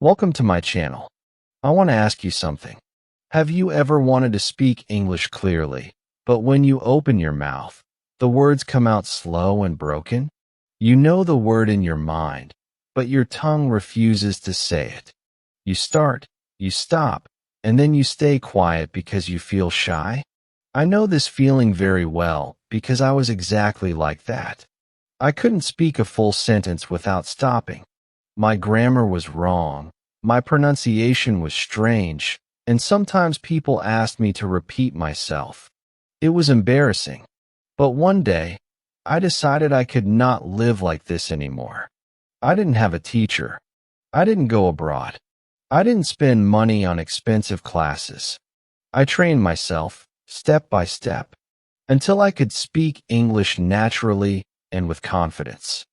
Welcome to my channel. I want to ask you something. Have you ever wanted to speak English clearly, but when you open your mouth, the words come out slow and broken? You know the word in your mind, but your tongue refuses to say it. You start, you stop, and then you stay quiet because you feel shy? I know this feeling very well because I was exactly like that. I couldn't speak a full sentence without stopping. My grammar was wrong, my pronunciation was strange, and sometimes people asked me to repeat myself. It was embarrassing. But one day, I decided I could not live like this anymore. I didn't have a teacher. I didn't go abroad. I didn't spend money on expensive classes. I trained myself, step by step, until I could speak English naturally and with confidence.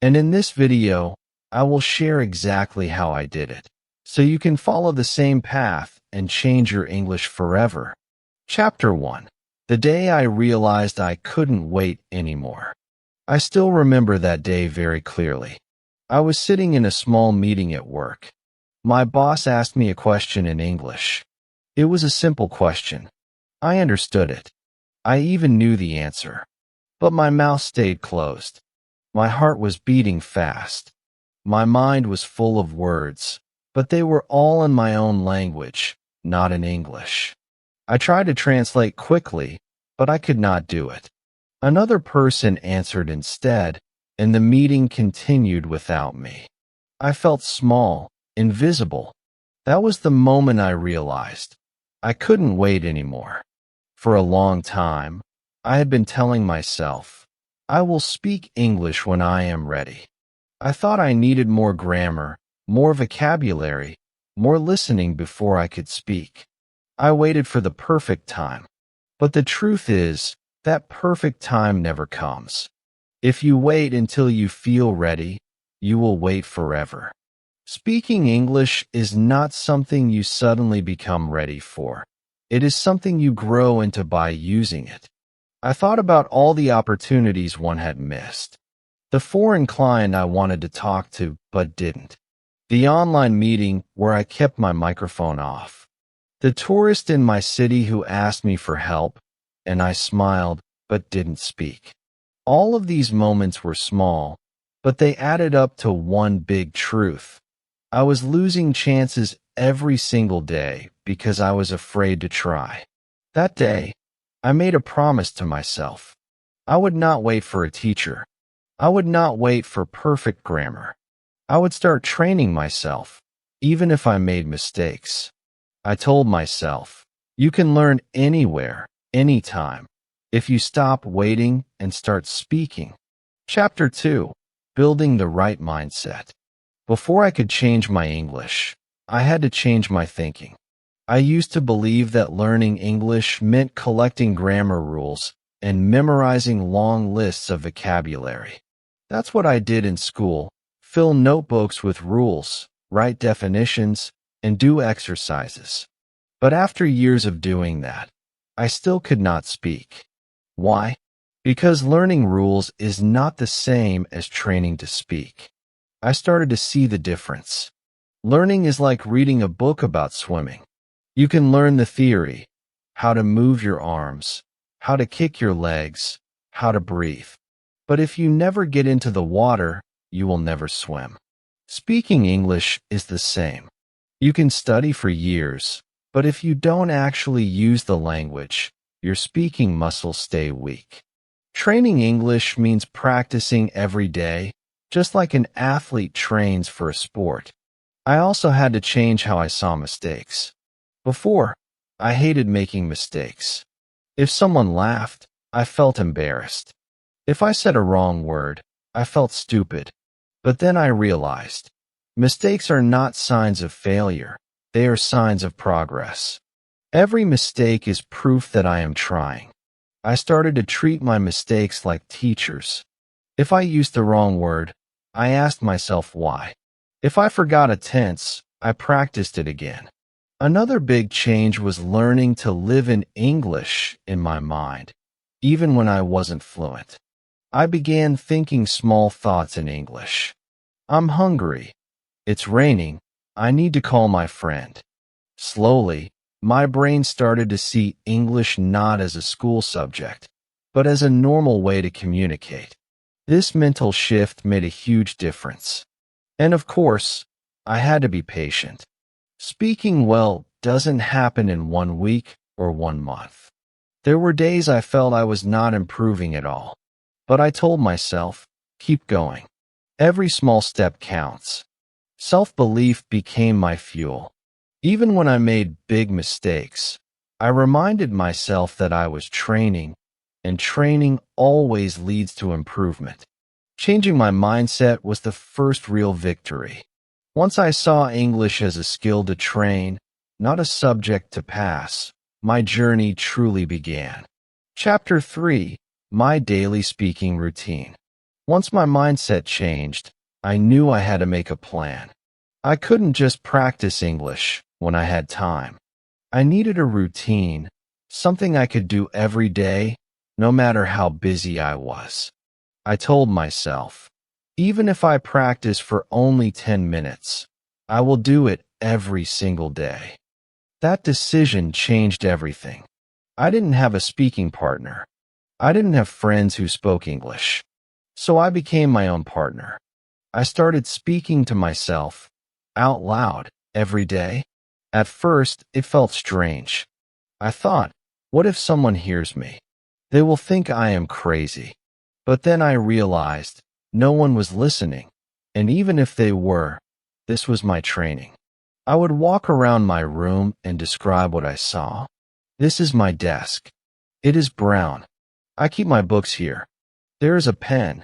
And in this video, I will share exactly how I did it, so you can follow the same path and change your English forever. Chapter 1. The day I realized I couldn't wait anymore. I still remember that day very clearly. I was sitting in a small meeting at work. My boss asked me a question in English. It was a simple question. I understood it. I even knew the answer. But my mouth stayed closed. My heart was beating fast. My mind was full of words, but they were all in my own language, not in English. I tried to translate quickly, but I could not do it. Another person answered instead, and the meeting continued without me. I felt small, invisible. That was the moment I realized I couldn't wait anymore. For a long time, I had been telling myself, I will speak English when I am ready. I thought I needed more grammar, more vocabulary, more listening before I could speak. I waited for the perfect time. But the truth is, that perfect time never comes. If you wait until you feel ready, you will wait forever. Speaking English is not something you suddenly become ready for. It is something you grow into by using it. I thought about all the opportunities one had missed. The foreign client I wanted to talk to but didn't. The online meeting where I kept my microphone off. The tourist in my city who asked me for help, and I smiled but didn't speak. All of these moments were small, but they added up to one big truth. I was losing chances every single day because I was afraid to try. That day, I made a promise to myself. I would not wait for a teacher. I would not wait for perfect grammar. I would start training myself, even if I made mistakes. I told myself, you can learn anywhere, anytime, if you stop waiting and start speaking. Chapter 2. Building the right mindset. Before I could change my English, I had to change my thinking. I used to believe that learning English meant collecting grammar rules and memorizing long lists of vocabulary. That's what I did in school, fill notebooks with rules, write definitions, and do exercises. But after years of doing that, I still could not speak. Why? Because learning rules is not the same as training to speak. I started to see the difference. Learning is like reading a book about swimming. You can learn the theory, how to move your arms, how to kick your legs, how to breathe. But if you never get into the water, you will never swim. Speaking English is the same. You can study for years, but if you don't actually use the language, your speaking muscles stay weak. Training English means practicing every day, just like an athlete trains for a sport. I also had to change how I saw mistakes. Before, I hated making mistakes. If someone laughed, I felt embarrassed. If I said a wrong word, I felt stupid. But then I realized, mistakes are not signs of failure. They are signs of progress. Every mistake is proof that I am trying. I started to treat my mistakes like teachers. If I used the wrong word, I asked myself why. If I forgot a tense, I practiced it again. Another big change was learning to live in English in my mind, even when I wasn't fluent. I began thinking small thoughts in English. I'm hungry. It's raining. I need to call my friend. Slowly, my brain started to see English not as a school subject, but as a normal way to communicate. This mental shift made a huge difference. And of course, I had to be patient. Speaking well doesn't happen in 1 week or 1 month. There were days I felt I was not improving at all, but I told myself, keep going. Every small step counts. Self-belief became my fuel. Even when I made big mistakes, I reminded myself that I was training, and training always leads to improvement. Changing my mindset was the first real victory. Once I saw English as a skill to train, not a subject to pass, my journey truly began. Chapter 3: My Daily Speaking Routine. Once my mindset changed, I knew I had to make a plan. I couldn't just practice English when I had time. I needed a routine, something I could do every day, no matter how busy I was. I told myself, even if I practice for only 10 minutes, I will do it every single day. That decision changed everything. I didn't have a speaking partner. I didn't have friends who spoke English. So I became my own partner. I started speaking to myself out loud every day. At first, it felt strange. I thought, what if someone hears me? They will think I am crazy. But then I realized no one was listening, and even if they were, this was my training. I would walk around my room and describe what I saw. This is my desk. It is brown. I keep my books here. There is a pen.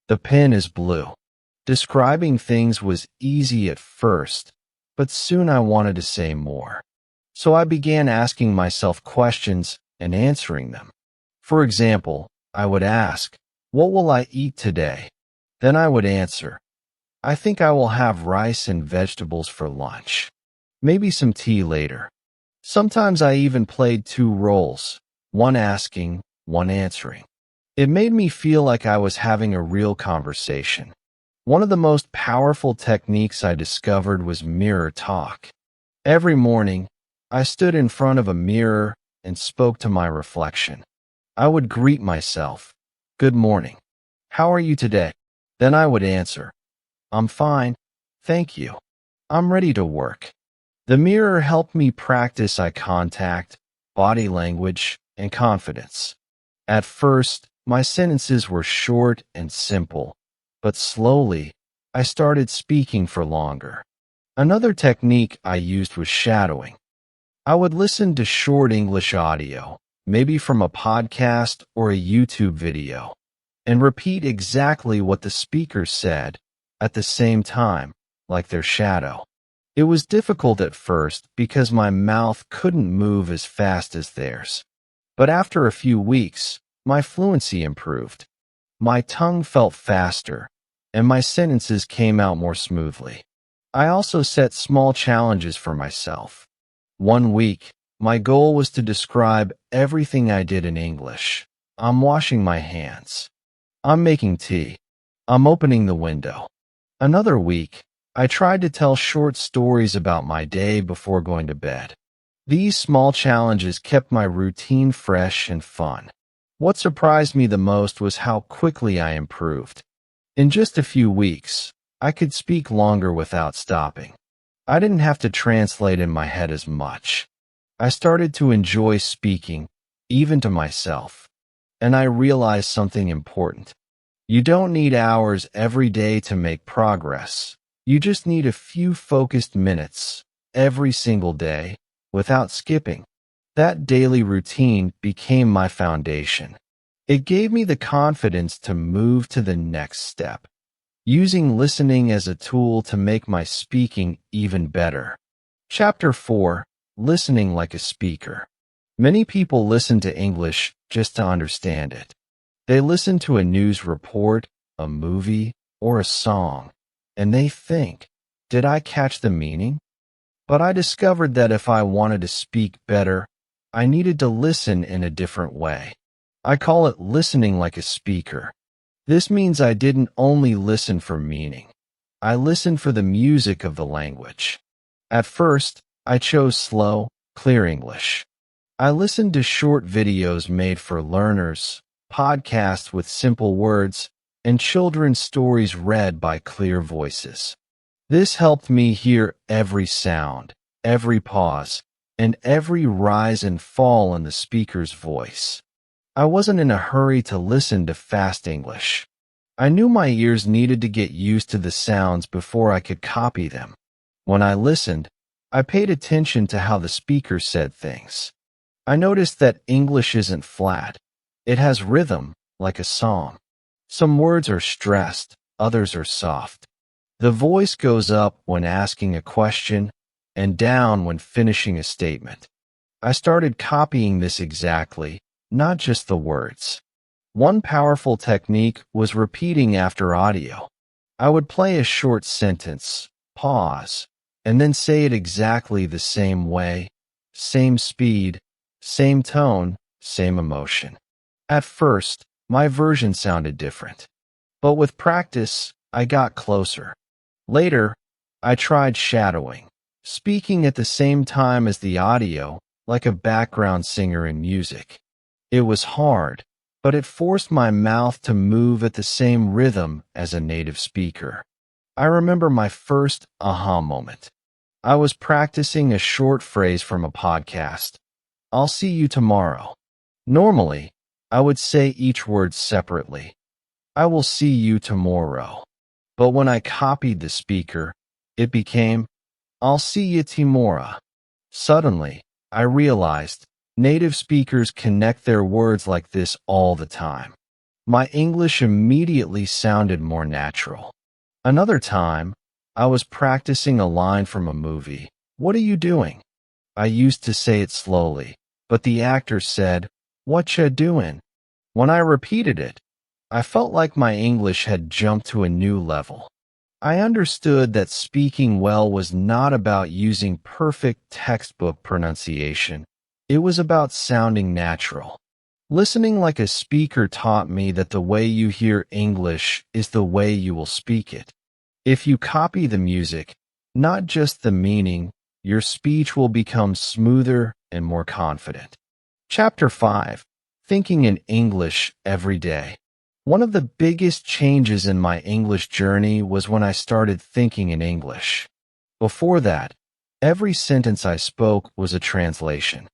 The pen is blue. Describing things was easy at first, but soon I wanted to say more. So I began asking myself questions and answering them. For example, I would ask, what will I eat today? Then I would answer, I think I will have rice and vegetables for lunch. Maybe some tea later. Sometimes I even played two roles, one asking, one answering. It made me feel like I was having a real conversation. One of the most powerful techniques I discovered was mirror talk. Every morning, I stood in front of a mirror and spoke to my reflection. I would greet myself, good morning. How are you today? Then I would answer, I'm fine, thank you. I'm ready to work. The mirror helped me practice eye contact, body language, and confidence. At first, my sentences were short and simple, but slowly, I started speaking for longer. Another technique I used was shadowing. I would listen to short English audio, maybe from a podcast or a YouTube video, and repeat exactly what the speaker said at the same time, like their shadow. It was difficult at first because my mouth couldn't move as fast as theirs. But after a few weeks, my fluency improved. My tongue felt faster, and my sentences came out more smoothly. I also set small challenges for myself. 1 week, my goal was to describe everything I did in English. I'm washing my hands. I'm making tea. I'm opening the window. Another week, I tried to tell short stories about my day before going to bed. These small challenges kept my routine fresh and fun. What surprised me the most was how quickly I improved. In just a few weeks, I could speak longer without stopping. I didn't have to translate in my head as much. I started to enjoy speaking, even to myself. And I realized something important. You don't need hours every day to make progress. You just need a few focused minutes every single day without skipping. That daily routine became my foundation. It gave me the confidence to move to the next step, using listening as a tool to make my speaking even better. Chapter 4: Listening like a speaker. Many people listen to English just to understand it. They listen to a news report, a movie, or a song, and they think, did I catch the meaning? But I discovered that if I wanted to speak better, I needed to listen in a different way. I call it listening like a speaker. This means I didn't only listen for meaning. I listened for the music of the language. At first, I chose slow, clear English. I listened to short videos made for learners, podcasts with simple words, and children's stories read by clear voices. This helped me hear every sound, every pause, and every rise and fall in the speaker's voice. I wasn't in a hurry to listen to fast English. I knew my ears needed to get used to the sounds before I could copy them. When I listened, I paid attention to how the speaker said things. I noticed that English isn't flat. It has rhythm, like a song. Some words are stressed, others are soft. The voice goes up when asking a question and down when finishing a statement. I started copying this exactly, not just the words. One powerful technique was repeating after audio. I would play a short sentence, pause, and then say it exactly the same way, same speed, same tone, same emotion. At first, my version sounded different. But with practice, I got closer. Later, I tried shadowing, speaking at the same time as the audio, like a background singer in music. It was hard, but it forced my mouth to move at the same rhythm as a native speaker. I remember my first aha moment. I was practicing a short phrase from a podcast. I'll see you tomorrow. Normally, I would say each word separately. I will see you tomorrow. But when I copied the speaker, it became, I'll see you tomorrow. Suddenly, I realized native speakers connect their words like this all the time. My English immediately sounded more natural. Another time, I was practicing a line from a movie. What are you doing? I used to say it slowly, but the actor said, what ya doing? When I repeated it, I felt like my English had jumped to a new level. I understood that speaking well was not about using perfect textbook pronunciation. It was about sounding natural. Listening like a speaker taught me that the way you hear English is the way you will speak it. If you copy the music, not just the meaning, your speech will become smoother and more confident. Chapter 5. Thinking in English every day. One of the biggest changes in my English journey was when I started thinking in English. Before that, every sentence I spoke was a translation.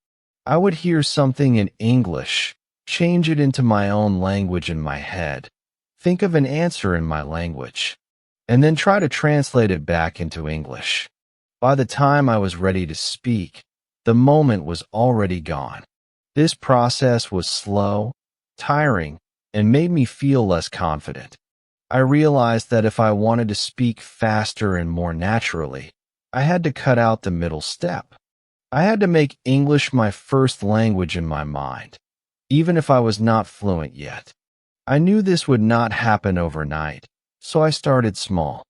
I would hear something in English, change it into my own language in my head, think of an answer in my language, and then try to translate it back into English. By the time I was ready to speak, the moment was already gone. This process was slow, tiring, and made me feel less confident. I realized that if I wanted to speak faster and more naturally, I had to cut out the middle step. I had to make English my first language in my mind, even if I was not fluent yet. I knew this would not happen overnight, so I started small.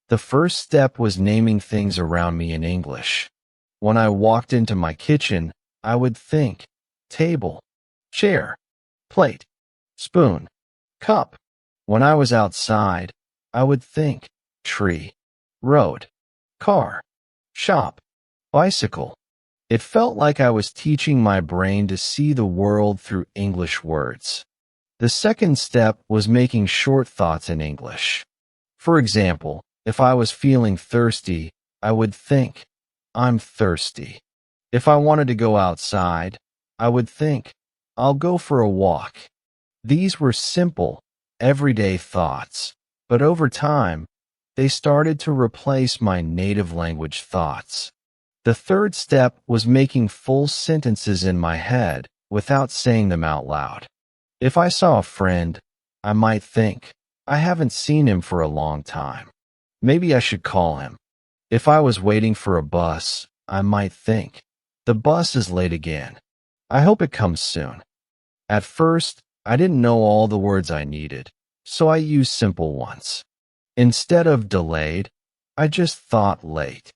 The first step was naming things around me in English. When I walked into my kitchen, I would think, table, chair, plate, spoon, cup. When I was outside, I would think, tree, road, car, shop, bicycle. It felt like I was teaching my brain to see the world through English words. The second step was making short thoughts in English. For example, if I was feeling thirsty, I would think, I'm thirsty. If I wanted to go outside, I would think, I'll go for a walk. These were simple, everyday thoughts, but over time, they started to replace my native language thoughts. The third step was making full sentences in my head without saying them out loud. If I saw a friend, I might think, I haven't seen him for a long time. Maybe I should call him. If I was waiting for a bus, I might think, the bus is late again. I hope it comes soon. At first, I didn't know all the words I needed, so I used simple ones. Instead of delayed, I just thought late.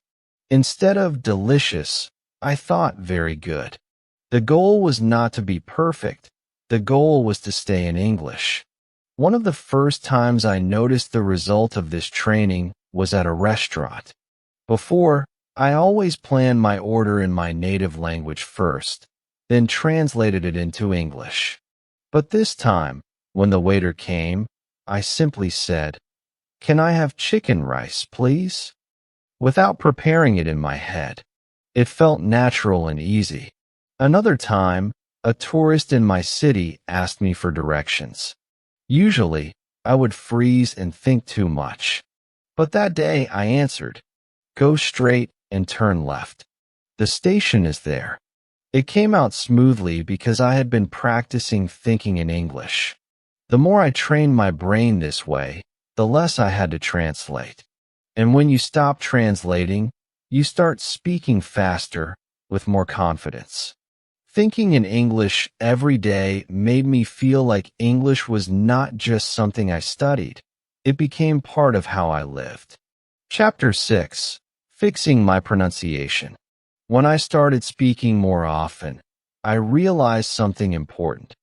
Instead of delicious, I thought very good. The goal was not to be perfect. The goal was to stay in English. One of the first times I noticed the result of this training was at a restaurant. Before, I always planned my order in my native language first, then translated it into English. But this time, when the waiter came, I simply said, "Can I have chicken rice, please?" Without preparing it in my head. It felt natural and easy. Another time, a tourist in my city asked me for directions. Usually, I would freeze and think too much. But that day I answered, "Go straight and turn left. The station is there." It came out smoothly because I had been practicing thinking in English. The more I trained my brain this way, the less I had to translate. And when you stop translating, you start speaking faster with more confidence. Thinking in English every day made me feel like English was not just something I studied. It became part of how I lived. Chapter 6. Fixing my pronunciation. When I started speaking more often, I realized something important.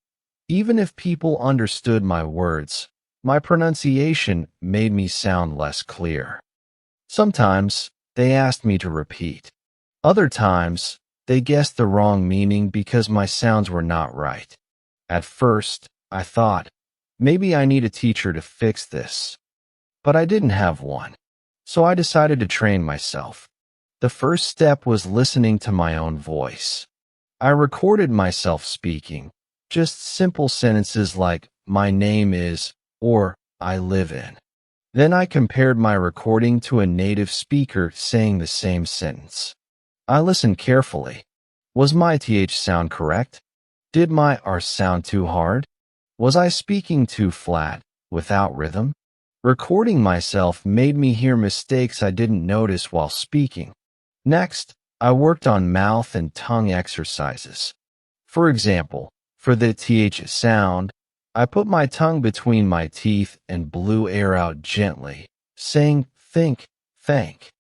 Even if people understood my words, my pronunciation made me sound less clear. Sometimes they asked me to repeat. Other times, they guessed the wrong meaning because my sounds were not right. At first, I thought, maybe I need a teacher to fix this. But I didn't have one. So I decided to train myself. The first step was listening to my own voice. I recorded myself speaking, just simple sentences like, "My name is," or "I live in." Then I compared my recording to a native speaker saying the same sentence. I listened carefully. Was my th sound correct? Did my r sound too hard? Was I speaking too flat, without rhythm? Recording myself made me hear mistakes I didn't notice while speaking. Next, I worked on mouth and tongue exercises. For example, for the th sound, I put my tongue between my teeth and blew air out gently, saying think, thank.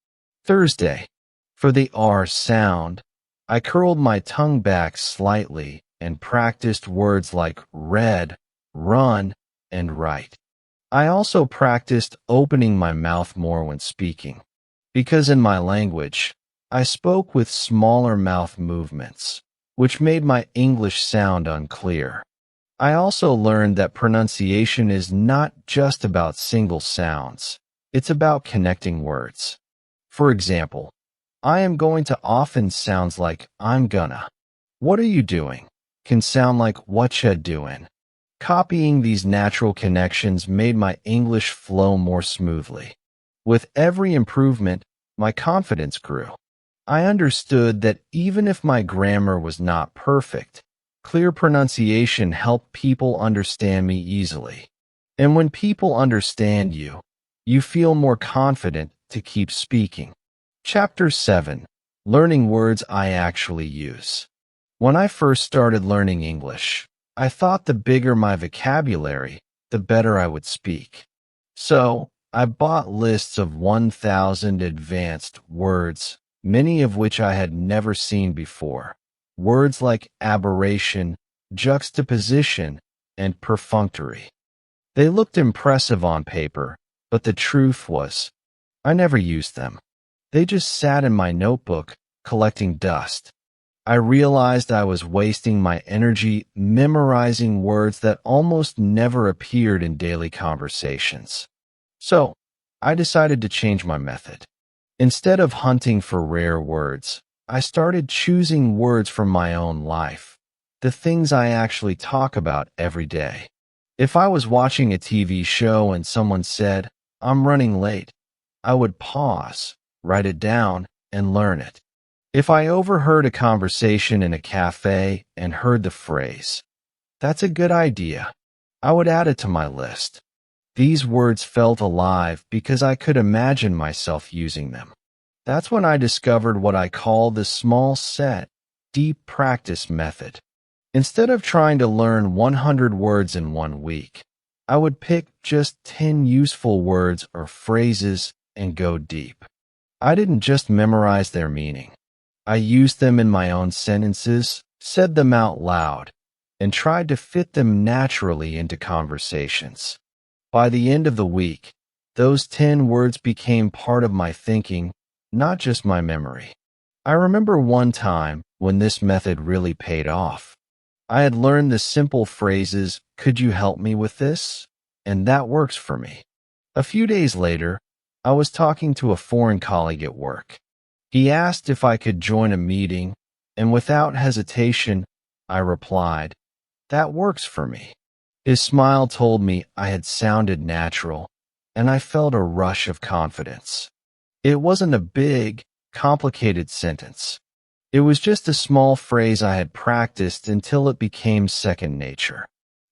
Thursday, for the r sound, I curled my tongue back slightly and practiced words like red, run, and right. I also practiced opening my mouth more when speaking, because in my language, I spoke with smaller mouth movements, which made my English sound unclear. I also learned that pronunciation is not just about single sounds. It's about connecting words. For example, I am going to often sounds like I'm gonna. What are you doing? Can sound like what ya doing. Copying these natural connections made my English flow more smoothly. With every improvement, my confidence grew. I understood that even if my grammar was not perfect, clear pronunciation helped people understand me easily. And when people understand you, you feel more confident to keep speaking. Chapter 7. Learning words I actually use. When I first started learning English, I thought the bigger my vocabulary, the better I would speak. So, I bought lists of 1,000 advanced words, many of which I had never seen before. Words like aberration, juxtaposition, and perfunctory. They looked impressive on paper, but the truth was, I never used them. They just sat in my notebook, collecting dust. I realized I was wasting my energy memorizing words that almost never appeared in daily conversations. So, I decided to change my method. Instead of hunting for rare words, I started choosing words from my own life, the things I actually talk about every day. If I was watching a TV show and someone said, "I'm running late," I would pause, write it down, and learn it. If I overheard a conversation in a cafe and heard the phrase, "That's a good idea," I would add it to my list. These words felt alive because I could imagine myself using them. That's when I discovered what I call the small set, deep practice method. Instead of trying to learn 100 words in 1 week, I would pick just 10 useful words or phrases and go deep. I didn't just memorize their meaning. I used them in my own sentences, said them out loud, and tried to fit them naturally into conversations. By the end of the week, those 10 words became part of my thinking, not just my memory. I remember one time when this method really paid off. I had learned the simple phrases, "Could you help me with this?" And that works for me. A few days later, I was talking to a foreign colleague at work. He asked if I could join a meeting, and without hesitation, I replied, "That works for me." His smile told me I had sounded natural, and I felt a rush of confidence. It wasn't a big, complicated sentence. It was just a small phrase I had practiced until it became second nature.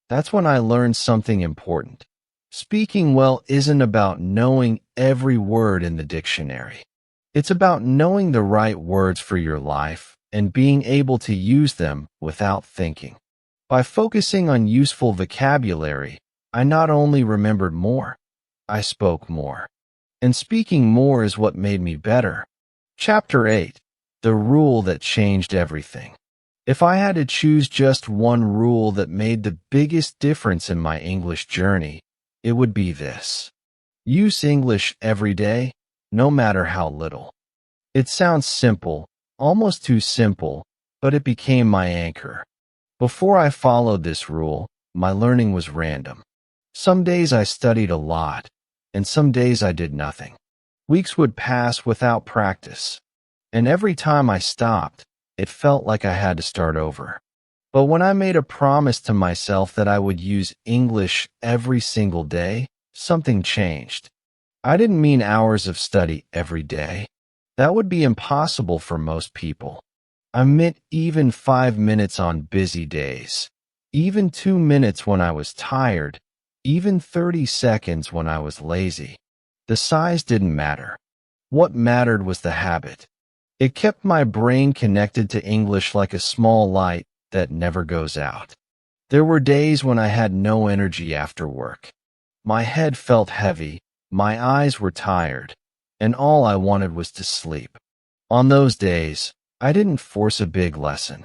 That's when I learned something important. Speaking well isn't about knowing every word in the dictionary. It's about knowing the right words for your life and being able to use them without thinking. By focusing on useful vocabulary, I not only remembered more, I spoke more. And speaking more is what made me better. Chapter 8. The rule that changed everything. If I had to choose just one rule that made the biggest difference in my English journey, it would be this. Use English every day, no matter how little. It sounds simple, almost too simple, but it became my anchor. Before I followed this rule, my learning was random. Some days I studied a lot, and some days I did nothing. Weeks would pass without practice, and every time I stopped, it felt like I had to start over. But when I made a promise to myself that I would use English every single day, something changed. I didn't mean hours of study every day. That would be impossible for most people. I meant even 5 minutes on busy days, even 2 minutes when I was tired, even 30 seconds when I was lazy. The size didn't matter. What mattered was the habit. It kept my brain connected to English like a small light that never goes out. There were days when I had no energy after work. My head felt heavy, my eyes were tired, and all I wanted was to sleep. On those days, I didn't force a big lesson.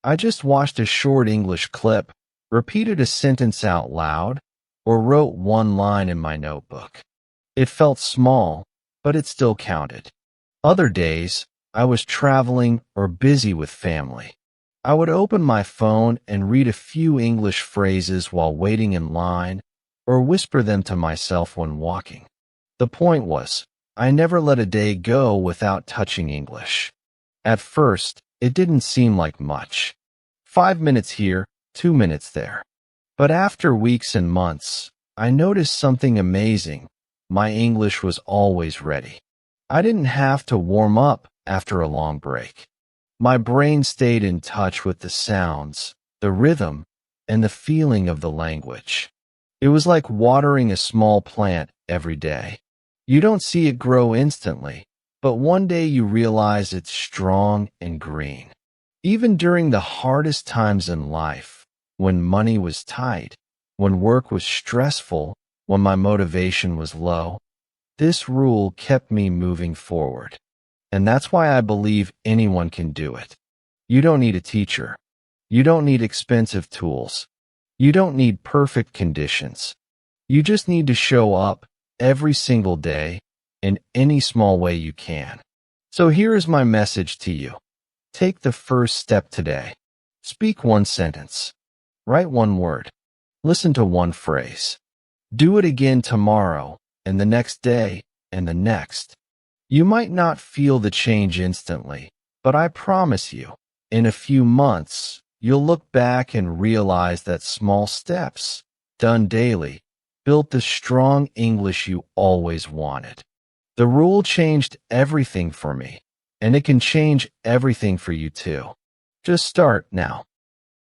I just watched a short English clip, repeated a sentence out loud, or wrote one line in my notebook. It felt small, but it still counted. Other days, I was traveling or busy with family. I would open my phone and read a few English phrases while waiting in line, or whisper them to myself when walking. The point was, I never let a day go without touching English. At first, it didn't seem like much. 5 minutes here, 2 minutes there. But after weeks and months, I noticed something amazing. My English was always ready. I didn't have to warm up after a long break. My brain stayed in touch with the sounds, the rhythm, and the feeling of the language. It was like watering a small plant every day. You don't see it grow instantly, but one day you realize it's strong and green. Even during the hardest times in life, when money was tight, when work was stressful, when my motivation was low, this rule kept me moving forward. And that's why I believe anyone can do it. You don't need a teacher. You don't need expensive tools. You don't need perfect conditions. You just need to show up every single day in any small way you can. So here is my message to you. Take the first step today. Speak one sentence. Write one word. Listen to one phrase. Do it again tomorrow, and the next day, and the next. You might not feel the change instantly, but I promise you, in a few months, you'll look back and realize that small steps, done daily, built the strong English you always wanted. The rule changed everything for me, and it can change everything for you too. Just start now.